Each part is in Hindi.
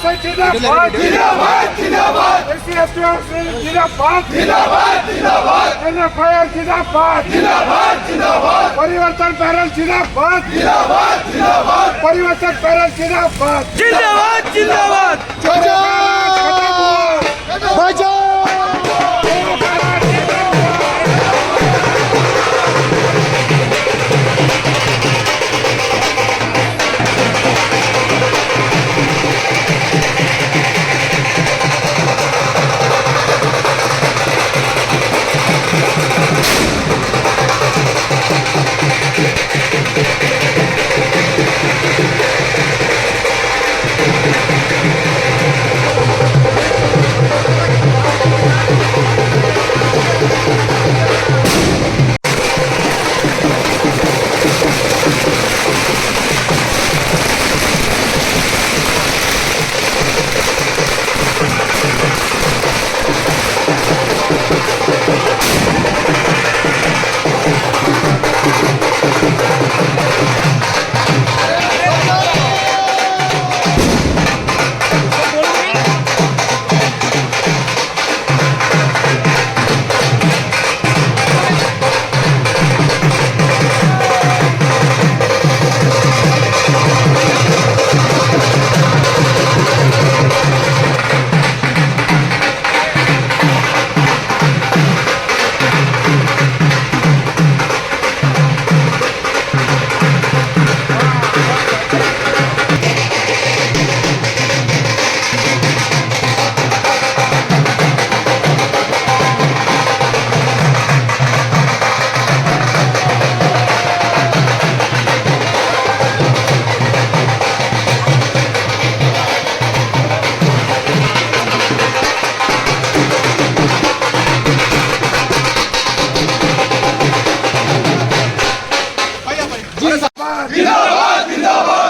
जिंदाबाद जिंदाबाद जिंदाबाद SC/ST जिंदाबाद जिंदाबाद जिंदाबाद NFIR जिंदाबाद जिंदाबाद जिंदाबाद परिवर्तन पैनल जिंदाबाद जिंदाबाद जिंदाबाद परिवर्तन पैनल जिंदाबाद जिंदाबाद जिंदाबाद बचाओ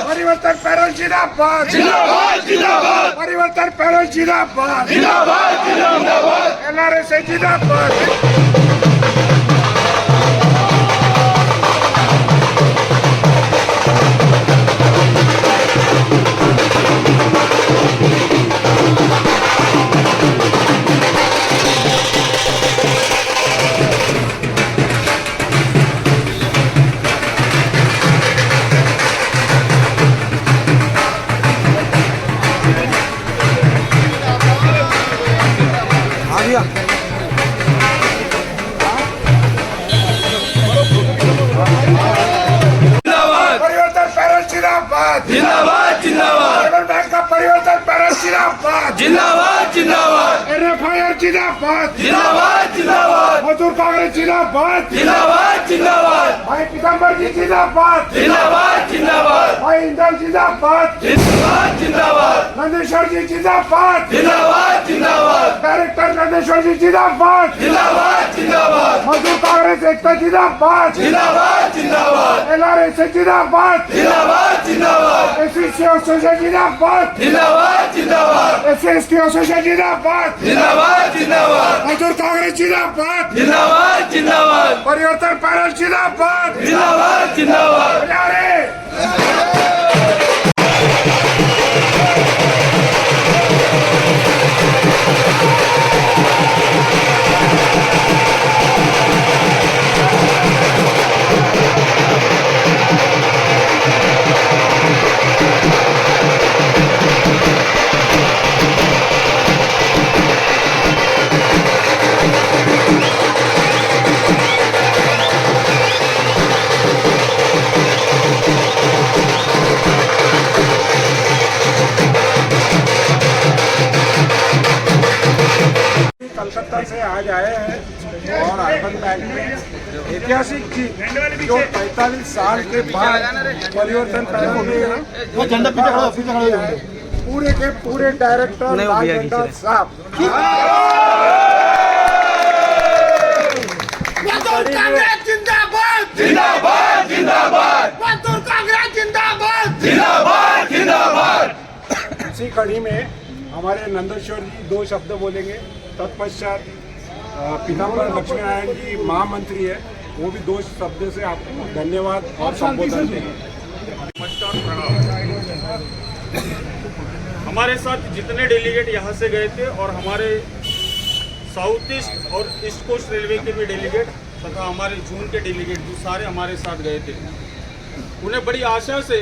परिवर्तन पैनल जिंदाबाद जिंदाबाद जिंदाबाद परिवर्तन पैनल जिंदाबाद जिंदाबाद जिंदाबाद LRS जिंदाबाद परिवर्तन पैनल जिंदाबाद जिंदाबाद जिंदाबाद बैंक का परिवर्तन पैनल जिंदाबाद जिंदाबाद जिंदाबाद NFIR जिंदाबाद जिंदाबाद जिंदाबाद मजदूर कांग्रेस जिंदाबाद जिंदाबाद जिंदाबाद भाई पीताम्बर जी जिंदाबाद जिंदाबाद जिंदाबाद भाई इंदल जिंदाबाद जिंदाबाद जिंदाबाद नंदेश्वर जी जिंदाबाद जिंदाबाद जिंदाबाद डायरेक्टर नंदेश्वर जी जिंदाबाद जिंदाबाद जिंदाबाद मजदूर कांग्रेस एकता जिंदाबाद जिंदाबाद जिंदाबाद LRS जिंदाबाद जिंदाबाद जिंदाबाद SC असोसिएशन जिंदाबाद जिंदाबाद जिंदाबाद SC/ST असोसिएशन जिंदाबाद जिंदाबाद जिंदाबाद मजदूर कांग्रेस जिंदाबाद जिंदाबाद जिंदाबाद परिवर्तन पैनल जिंदाबाद जिंदाबाद जिंदाबाद कलकत्ता से आज आए हैं और अर्बन बैंक में ऐतिहासिक जीत जो 45 साल के बाद परिवर्तन पैनल में पूरे के पूरे डायरेक्टर लाल झंडा साहब कांग्रेस जिंदाबाद जिंदाबाद जिंदाबाद मजदूर कांग्रेस जिंदाबाद जिंदाबाद जिंदाबाद। इसी कड़ी में हमारे नंदेश्वर जी 2 शब्द बोलेंगे। तत्पश्चात पीताम्बर लक्ष्मी नारायण जी महामंत्री है, वो भी 2 शब्द से आपको धन्यवाद और संबोधन देंगे। हमारे साथ जितने डेलीगेट यहाँ से गए थे और हमारे साउथ ईस्ट और ईस्ट कोस्ट रेलवे के भी डेलीगेट तथा हमारे जून के डेलीगेट जो सारे हमारे साथ गए थे, उन्हें बड़ी आशा से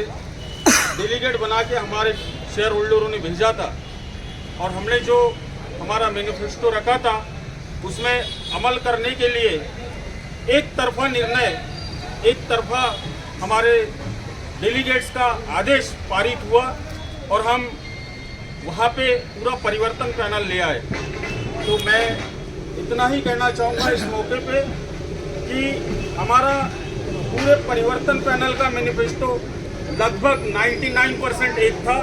डेलीगेट बना के हमारे शेयर होल्डरों ने भेजा था और हमने जो हमारा मैनिफेस्टो रखा था उसमें अमल करने के लिए एक तरफा निर्णय, एक तरफा हमारे डेलीगेट्स का आदेश पारित हुआ और हम वहाँ पे पूरा परिवर्तन पैनल ले आए। तो मैं इतना ही कहना चाहूँगा इस मौके पे कि हमारा पूरे परिवर्तन पैनल का मैनिफेस्टो लगभग 99% एक था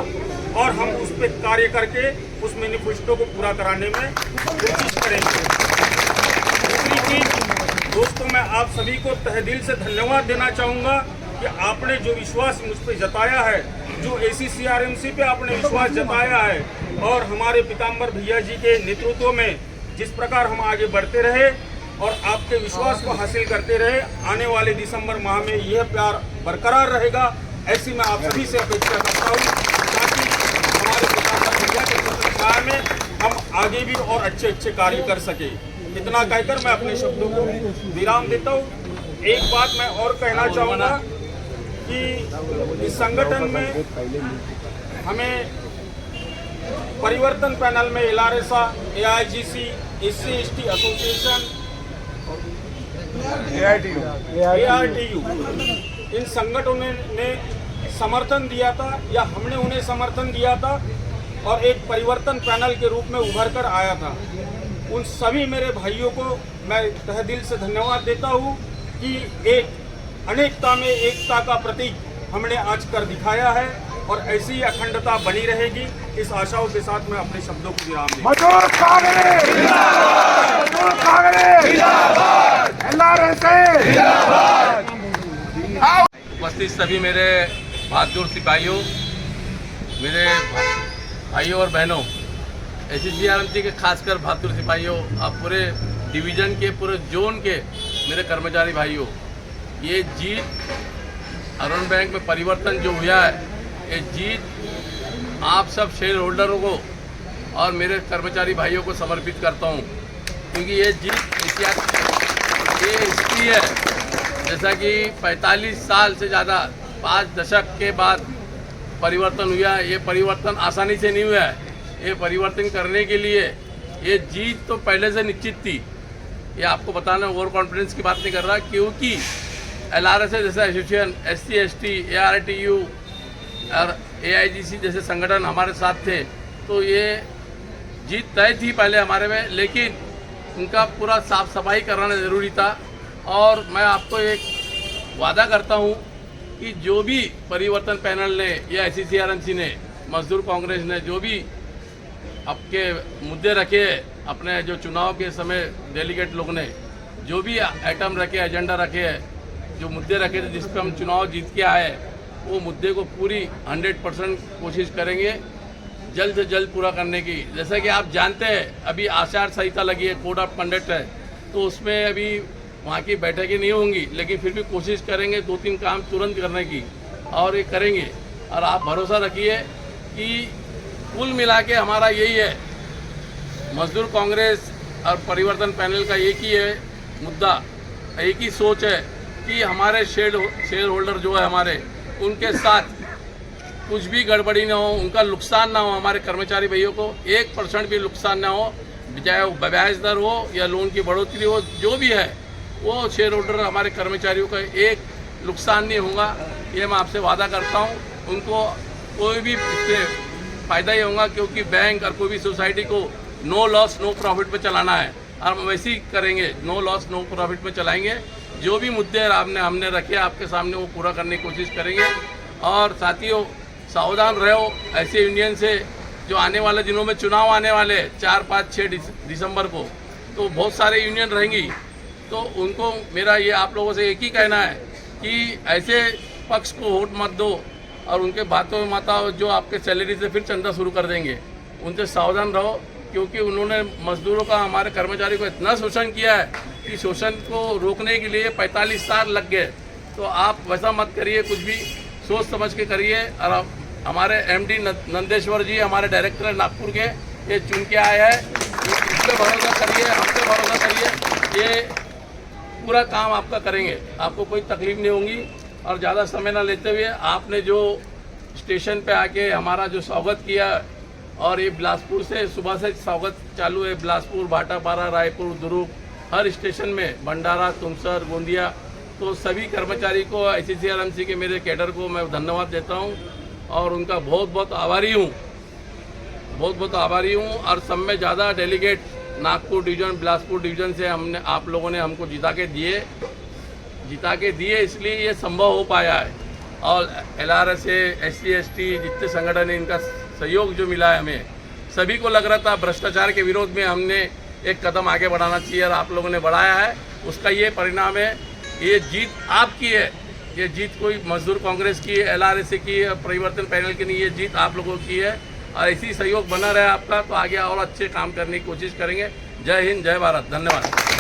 और हम उस पर कार्य करके उस मैनिफेस्टो को पूरा कराने में कोशिश करेंगे। दूसरी चीज दोस्तों, मैं आप सभी को तहे दिल से धन्यवाद देना चाहूँगा कि आपने जो विश्वास मुझ पर जताया है, जो ACCRMC पे आपने विश्वास जताया है और हमारे पीताम्बर भैया जी के नेतृत्व में जिस प्रकार हम आगे बढ़ते रहे और आपके विश्वास को हासिल करते रहे, आने वाले दिसंबर माह में यह प्यार बरकरार रहेगा, ऐसी मैं आप सभी से अपेक्षा करता हूँ ताकि हमारे पीताम्बर भैया के नेतृत्व में हम आगे भी और अच्छे अच्छे कार्य कर सके। इतना कहकर मैं अपने शब्दों को विराम देता हूँ। एक बात मैं और कहना चाहूँगा कि इस संगठन में हमें परिवर्तन पैनल में LRSA, AIGC, SC/ST association, ARTU इन संगठनों ने समर्थन दिया था या हमने उन्हें समर्थन दिया था और एक परिवर्तन पैनल के रूप में उभर कर आया था। उन सभी मेरे भाइयों को मैं तहे दिल से धन्यवाद देता हूँ कि एक अनेकता में एकता का प्रतीक हमने आज कर दिखाया है और ऐसी ही अखंडता बनी रहेगी। इस आशाओं के साथ मैं अपने शब्दों को विराम देता हूं। मजदूर कांग्रेस जिंदाबाद, मजदूर कांग्रेस जिंदाबाद, LRSA जिंदाबाद। उपस्थित सभी मेरे बहादुर सिपाहियों, मेरे भाइयों और बहनों, ACCRMC के खासकर बहादुर सिपाहियों, आप पूरे डिवीज़न के, पूरे जोन के मेरे कर्मचारी भाइयों, ये जीत अरुण बैंक में परिवर्तन जो हुआ है, ये जीत आप सब शेयर होल्डरों को और मेरे कर्मचारी भाइयों को समर्पित करता हूँ, क्योंकि ये जीत ये इसकी है जैसा कि 45 साल से ज़्यादा 5 दशक के बाद परिवर्तन हुआ है। ये परिवर्तन आसानी से नहीं हुआ है। ये परिवर्तन करने के लिए ये जीत तो पहले से निश्चित थी। ये आपको बताना ओवर कॉन्फिडेंस की बात नहीं कर रहा, क्योंकि LRSA जैसा एसोसिएशन, SC/ST, ARTU और AIGC जैसे संगठन हमारे साथ थे, तो ये जीत तय थी पहले हमारे में, लेकिन उनका पूरा साफ सफाई कराना ज़रूरी था। और मैं आपको एक वादा करता हूँ कि जो भी परिवर्तन पैनल ने या ACCRMC ने, मजदूर कांग्रेस ने जो भी आपके मुद्दे रखे, अपने जो चुनाव के समय डेलीगेट लोग ने जो भी आइटम रखे, एजेंडा रखे हैं, जो मुद्दे रखे थे जिस पर हम चुनाव जीत के आए, वो मुद्दे को पूरी 100% कोशिश करेंगे जल्द से जल्द पूरा करने की। जैसा कि आप जानते हैं, अभी आचार संहिता लगी है, कोड ऑफ कंडक्ट है, तो उसमें अभी वहाँ की बैठकें नहीं होंगी, लेकिन फिर भी कोशिश करेंगे 2-3 काम तुरंत करने की, और ये करेंगे। और आप भरोसा रखिए कि कुल मिला के हमारा यही है, मजदूर कांग्रेस और परिवर्तन पैनल का एक ही है मुद्दा, एक ही सोच है कि हमारे शेयर होल्डर जो है हमारे, उनके साथ कुछ भी गड़बड़ी ना हो, उनका नुकसान ना हो, हमारे कर्मचारी भाइयों को 1% भी नुकसान ना हो, चाहे वो ब्याज दर हो या लोन की बढ़ोतरी हो, जो भी है वो शेयर होल्डर हमारे कर्मचारियों का एक नुकसान नहीं होगा, ये मैं आपसे वादा करता हूँ। उनको कोई भी इससे फ़ायदा ही होगा, क्योंकि बैंक और कोई भी सोसाइटी को नो लॉस नो प्रॉफिट पे चलाना है, और हम वैसे ही करेंगे, नो लॉस नो प्रॉफिट पे चलाएंगे। जो भी मुद्दे हमने रखे आपके सामने, वो पूरा करने की कोशिश करेंगे। और साथियों, सावधान रहो ऐसे यूनियन से, जो आने वाले दिनों में चुनाव आने वाले 4, 5, 6 दिसंबर को, तो बहुत सारे यूनियन रहेंगी। तो उनको मेरा ये आप लोगों से एक ही कहना है कि ऐसे पक्ष को वोट मत दो, और उनके बातों में मत आओ जो आपके सैलरी से फिर चंदा शुरू कर देंगे। उनसे सावधान रहो, क्योंकि उन्होंने मजदूरों का, हमारे कर्मचारी को इतना शोषण किया है कि शोषण को रोकने के लिए 45 साल लग गए। तो आप वैसा मत करिए, कुछ भी सोच समझ के करिए, और आप हमारे एमडी नंदेश्वर जी हमारे डायरेक्टर है नागपुर के, ये चुन के आए हैं। इस पे भरोसा करिए, हम पे भरोसा करिए, ये पूरा काम आपका करेंगे, आपको कोई तकलीफ नहीं होगी। और ज़्यादा समय ना लेते हुए आपने जो स्टेशन पे आके हमारा जो स्वागत किया, और ये बिलासपुर से सुबह से स्वागत चालू है, बिलासपुर, भाटापारा, रायपुर, दुर्ग, हर स्टेशन में, भंडारा, तुमसर, गोंदिया, तो सभी कर्मचारी को, ICCRMC के मेरे कैडर को मैं धन्यवाद देता हूँ और उनका बहुत बहुत आभारी हूँ, बहुत बहुत आभारी हूँ। और सब में ज़्यादा delegate Nagpur division, Bilaspur division से हमने, आप लोगों ने हमको जिता के दिए, इसलिए ये संभव हो पाया है। और LRSA, SC ST जितने संगठन है, इनका सहयोग जो मिला है हमें, सभी को लग रहा था भ्रष्टाचार के विरोध में हमने एक कदम आगे बढ़ाना चाहिए, और आप लोगों ने बढ़ाया है, उसका ये परिणाम है। ये जीत आपकी है, ये जीत कोई मजदूर कांग्रेस की, LRSA की, परिवर्तन पैनल की नहीं, ये जीत आप लोगों की है। और इसी सहयोग बना रहे आपका, तो आगे और अच्छे काम करने की कोशिश करेंगे। जय हिंद, जय भारत, धन्यवाद।